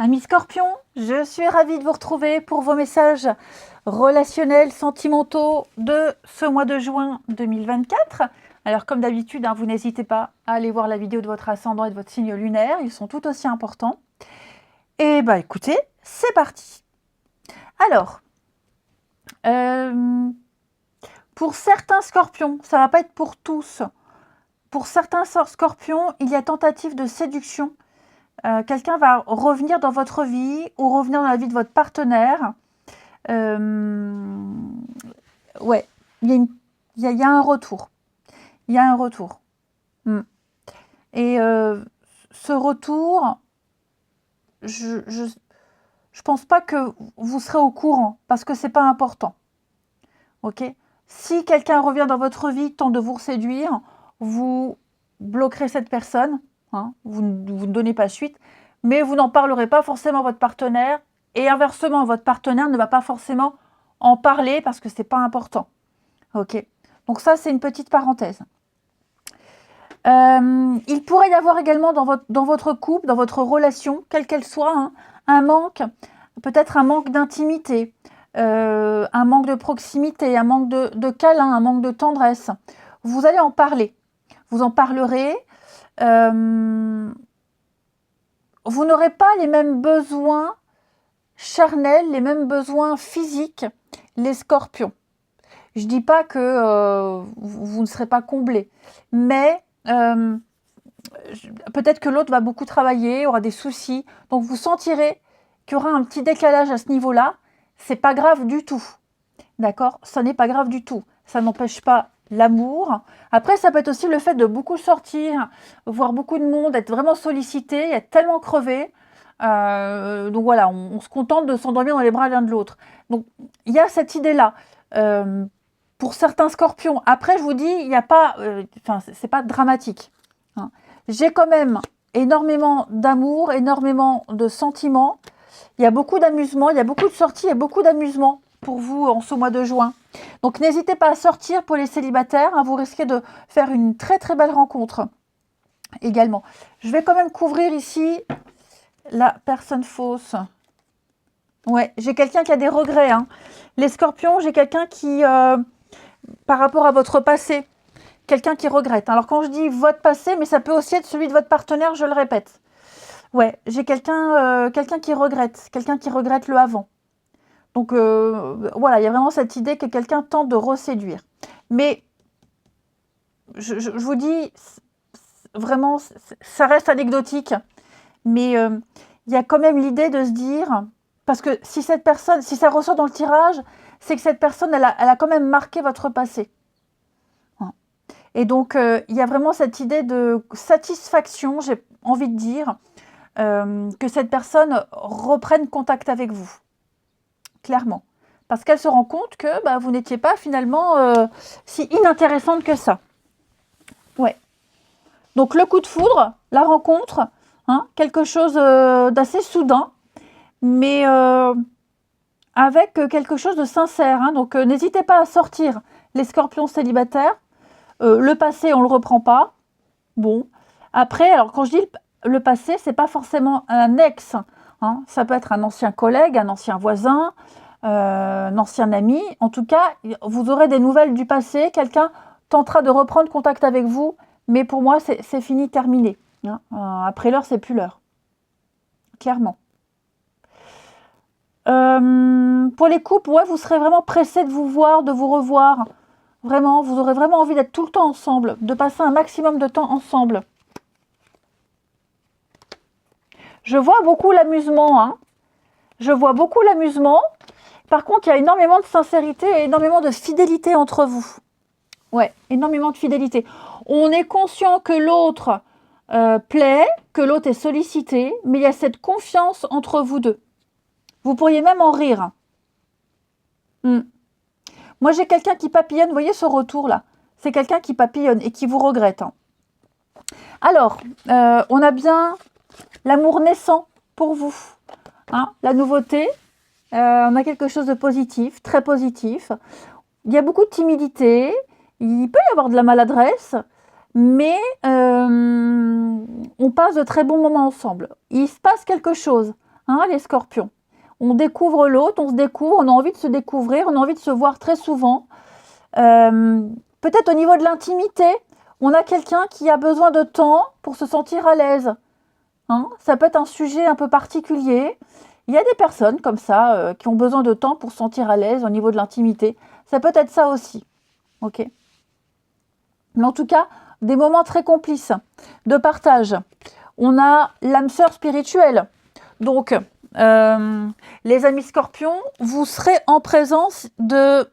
Amis Scorpion, je suis ravie de vous retrouver pour vos messages relationnels, sentimentaux de ce mois de juin 2024. Alors comme d'habitude, vous n'hésitez pas à aller voir la vidéo de votre ascendant et de votre signe lunaire, ils sont tout aussi importants. Et écoutez, c'est parti. Alors, pour certains Scorpions, ça ne va pas être pour tous. Pour certains Scorpions, il y a tentative de séduction. Quelqu'un va revenir dans votre vie ou revenir dans la vie de votre partenaire. Ouais, il y a un retour. Il y a un retour. Et ce retour, je pense pas que vous serez au courant parce que c'est pas important. Ok ? Si quelqu'un revient dans votre vie, tente de vous séduire, vous bloquerez cette personne. Vous ne donnez pas suite, mais vous n'en parlerez pas forcément à votre partenaire, et inversement, votre partenaire ne va pas forcément en parler parce que ce n'est pas important. Ok, donc ça, c'est une petite parenthèse. Il pourrait y avoir également dans votre couple, dans votre relation, quelle qu'elle soit, un manque, peut-être un manque d'intimité, un manque de proximité, un manque de câlin, un manque de tendresse. Vous allez en parler. Vous en parlerez. Vous n'aurez pas les mêmes besoins charnels, les mêmes besoins physiques, les Scorpions. Je ne dis pas que vous ne serez pas comblés, mais peut-être que l'autre va beaucoup travailler, aura des soucis, donc vous sentirez qu'il y aura un petit décalage à ce niveau-là. C'est pas grave du tout, d'accord ? Ça n'est pas grave du tout. Ça n'empêche pas l'amour. Après, ça peut être aussi le fait de beaucoup sortir, voir beaucoup de monde, être vraiment sollicité, être tellement crevé. Donc voilà, on se contente de s'endormir dans les bras l'un de l'autre. Donc il y a cette idée-là. Pour certains Scorpions. Après, je vous dis, il n'y a pas, c'est pas dramatique. J'ai quand même énormément d'amour, énormément de sentiments. Il y a beaucoup d'amusement, il y a beaucoup de sorties, il y a beaucoup d'amusement pour vous en ce mois de juin. Donc n'hésitez pas à sortir pour les célibataires, vous risquez de faire une très très belle rencontre également. Je vais quand même couvrir ici la personne fausse. Ouais, j'ai quelqu'un qui a des regrets. Les Scorpions, j'ai quelqu'un qui, par rapport à votre passé, quelqu'un qui regrette. Alors quand je dis votre passé, mais ça peut aussi être celui de votre partenaire, je le répète. Ouais, j'ai quelqu'un qui regrette le avant. Donc voilà, il y a vraiment cette idée que quelqu'un tente de reséduire. Mais je vous dis, vraiment, ça reste anecdotique. Mais il y a quand même l'idée de se dire, parce que si ça ressort dans le tirage, c'est que cette personne, elle a quand même marqué votre passé. Et donc, il y a vraiment cette idée de satisfaction, j'ai envie de dire, que cette personne reprenne contact avec vous. Clairement. Parce qu'elle se rend compte que vous n'étiez pas finalement si inintéressante que ça. Ouais. Donc le coup de foudre, la rencontre, quelque chose d'assez soudain, mais avec quelque chose de sincère. Donc n'hésitez pas à sortir les Scorpions célibataires. Le passé, on ne le reprend pas. Bon. Après, alors quand je dis le passé, c'est pas forcément un ex. Ça peut être un ancien collègue, un ancien voisin, un ancien ami. En tout cas, vous aurez des nouvelles du passé. Quelqu'un tentera de reprendre contact avec vous. Mais pour moi, c'est fini, terminé. Après l'heure, c'est plus l'heure. Clairement. Pour les couples, vous serez vraiment pressés de vous voir, de vous revoir. Vraiment, vous aurez vraiment envie d'être tout le temps ensemble, de passer un maximum de temps ensemble. Je vois beaucoup l'amusement. Je vois beaucoup l'amusement. Par contre, il y a énormément de sincérité et énormément de fidélité entre vous. Ouais, énormément de fidélité. On est conscient que l'autre plaît, que l'autre est sollicité, mais il y a cette confiance entre vous deux. Vous pourriez même en rire. Moi, j'ai quelqu'un qui papillonne. Vous voyez ce retour-là? C'est quelqu'un qui papillonne et qui vous regrette. Alors, on a bien l'amour naissant pour vous. La nouveauté. On a quelque chose de positif, très positif. Il y a beaucoup de timidité. Il peut y avoir de la maladresse. Mais on passe de très bons moments ensemble. Il se passe quelque chose hein, les scorpions. On découvre l'autre, on se découvre, on a envie de se découvrir, on a envie de se voir très souvent. Peut-être au niveau de l'intimité, on a quelqu'un qui a besoin de temps pour se sentir à l'aise. Hein, ça peut être un sujet un peu particulier. Il y a des personnes comme ça qui ont besoin de temps pour se sentir à l'aise au niveau de l'intimité. Ça peut être ça aussi. Ok. Mais en tout cas, des moments très complices de partage. On a l'âme sœur spirituelle. Donc, les amis scorpions, vous serez en présence de...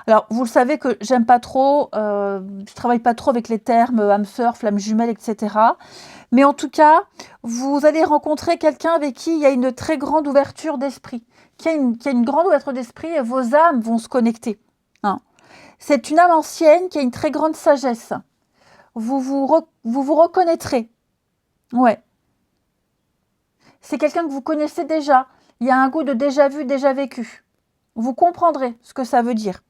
Alors, vous le savez que j'aime pas trop, je travaille pas trop avec les termes âme sœur, flamme jumelle, etc. Mais en tout cas, vous allez rencontrer quelqu'un avec qui il y a une très grande ouverture d'esprit, qui a une grande ouverture d'esprit et vos âmes vont se connecter. Hein. C'est une âme ancienne qui a une très grande sagesse. Vous vous reconnaîtrez. Ouais. C'est quelqu'un que vous connaissez déjà. Il y a un goût de déjà vu, déjà vécu. Vous comprendrez ce que ça veut dire.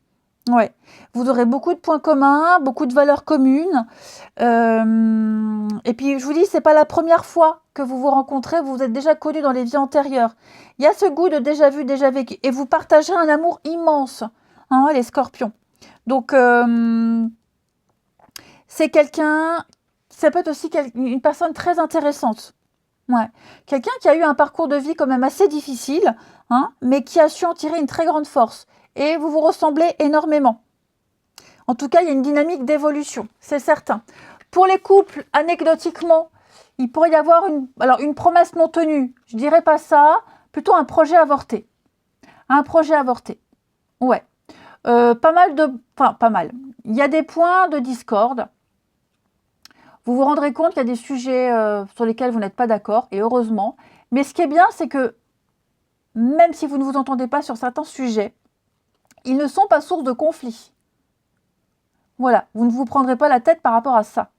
Ouais. Vous aurez beaucoup de points communs, beaucoup de valeurs communes. Et puis, je vous dis, c'est pas la première fois que vous vous rencontrez. Vous vous êtes déjà connus dans les vies antérieures. Il y a ce goût de déjà vu, déjà vécu. Et vous partagez un amour immense, hein, les scorpions. Donc, c'est quelqu'un... Ça peut être aussi une personne très intéressante. Ouais. Quelqu'un qui a eu un parcours de vie quand même assez difficile, hein, mais qui a su en tirer une très grande force. Et vous vous ressemblez énormément. En tout cas, il y a une dynamique d'évolution, c'est certain. Pour les couples, anecdotiquement, il pourrait y avoir une promesse non tenue. Je dirais pas ça, plutôt un projet avorté. Un projet avorté. Ouais. Pas mal. Il y a des points de discorde. Vous vous rendrez compte qu'il y a des sujets sur lesquels vous n'êtes pas d'accord, et heureusement. Mais ce qui est bien, c'est que même si vous ne vous entendez pas sur certains sujets, ils ne sont pas source de conflit. Voilà, vous ne vous prendrez pas la tête par rapport à ça.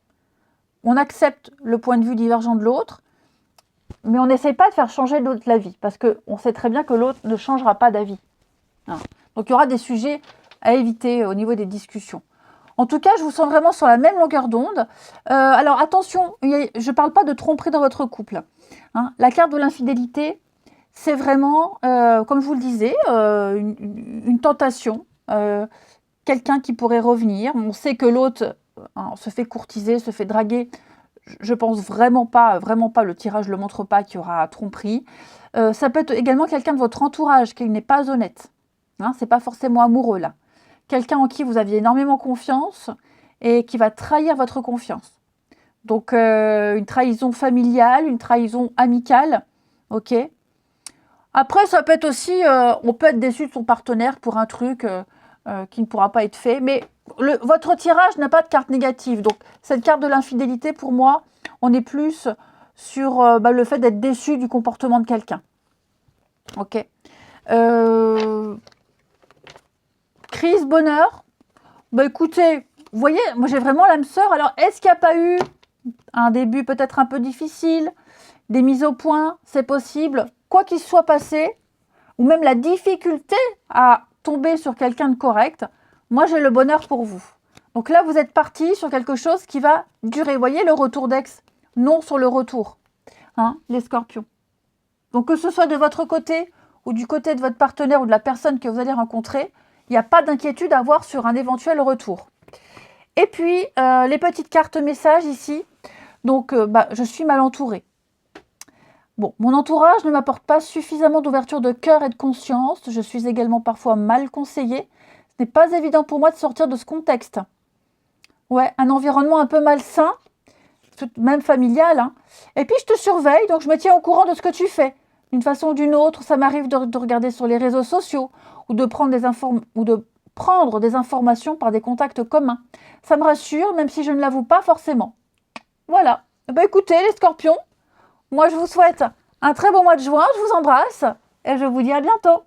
On accepte le point de vue divergent de l'autre, mais on n'essaye pas de faire changer l'autre l'avis, parce qu'on sait très bien que l'autre ne changera pas d'avis. Hein. Donc il y aura des sujets à éviter au niveau des discussions. En tout cas, je vous sens vraiment sur la même longueur d'onde. Alors attention, je ne parle pas de tromperie dans votre couple. Hein. La carte de l'infidélité, c'est vraiment, comme je vous le disais, une tentation. Quelqu'un qui pourrait revenir. On sait que l'autre se fait courtiser, se fait draguer. Je pense vraiment pas, le tirage ne le montre pas qu'il y aura tromperie. Ça peut être également quelqu'un de votre entourage qui n'est pas honnête. Hein, c'est pas forcément amoureux là. Quelqu'un en qui vous aviez énormément confiance et qui va trahir votre confiance. Donc, une trahison familiale, une trahison amicale. Ok. Après, ça peut être aussi, on peut être déçu de son partenaire pour un truc qui ne pourra pas être fait. Mais votre tirage n'a pas de carte négative. Donc, cette carte de l'infidélité, pour moi, on est plus sur le fait d'être déçu du comportement de quelqu'un. Ok. Crise, bonheur. Bah écoutez, vous voyez, moi j'ai vraiment l'âme sœur. Alors, est-ce qu'il n'y a pas eu un début peut-être un peu difficile, des mises au point, c'est possible. Quoi qu'il soit passé, ou même la difficulté à tomber sur quelqu'un de correct, moi j'ai le bonheur pour vous. Donc là, vous êtes parti sur quelque chose qui va durer. Vous voyez le retour d'ex, non sur le retour, hein, les scorpions. Donc que ce soit de votre côté ou du côté de votre partenaire ou de la personne que vous allez rencontrer, il n'y a pas d'inquiétude à avoir sur un éventuel retour. Et puis, les petites cartes messages ici. Donc, je suis mal entourée. Bon, mon entourage ne m'apporte pas suffisamment d'ouverture de cœur et de conscience. Je suis également parfois mal conseillée. Ce n'est pas évident pour moi de sortir de ce contexte. Ouais, un environnement un peu malsain, même familial. Hein. Et puis, je te surveille, donc je me tiens au courant de ce que tu fais. D'une façon ou d'une autre, ça m'arrive de regarder sur les réseaux sociaux ou de prendre des informations par des contacts communs. Ça me rassure, même si je ne l'avoue pas forcément. Voilà. Écoutez, les scorpions, moi je vous souhaite un très bon mois de juin, je vous embrasse et je vous dis à bientôt.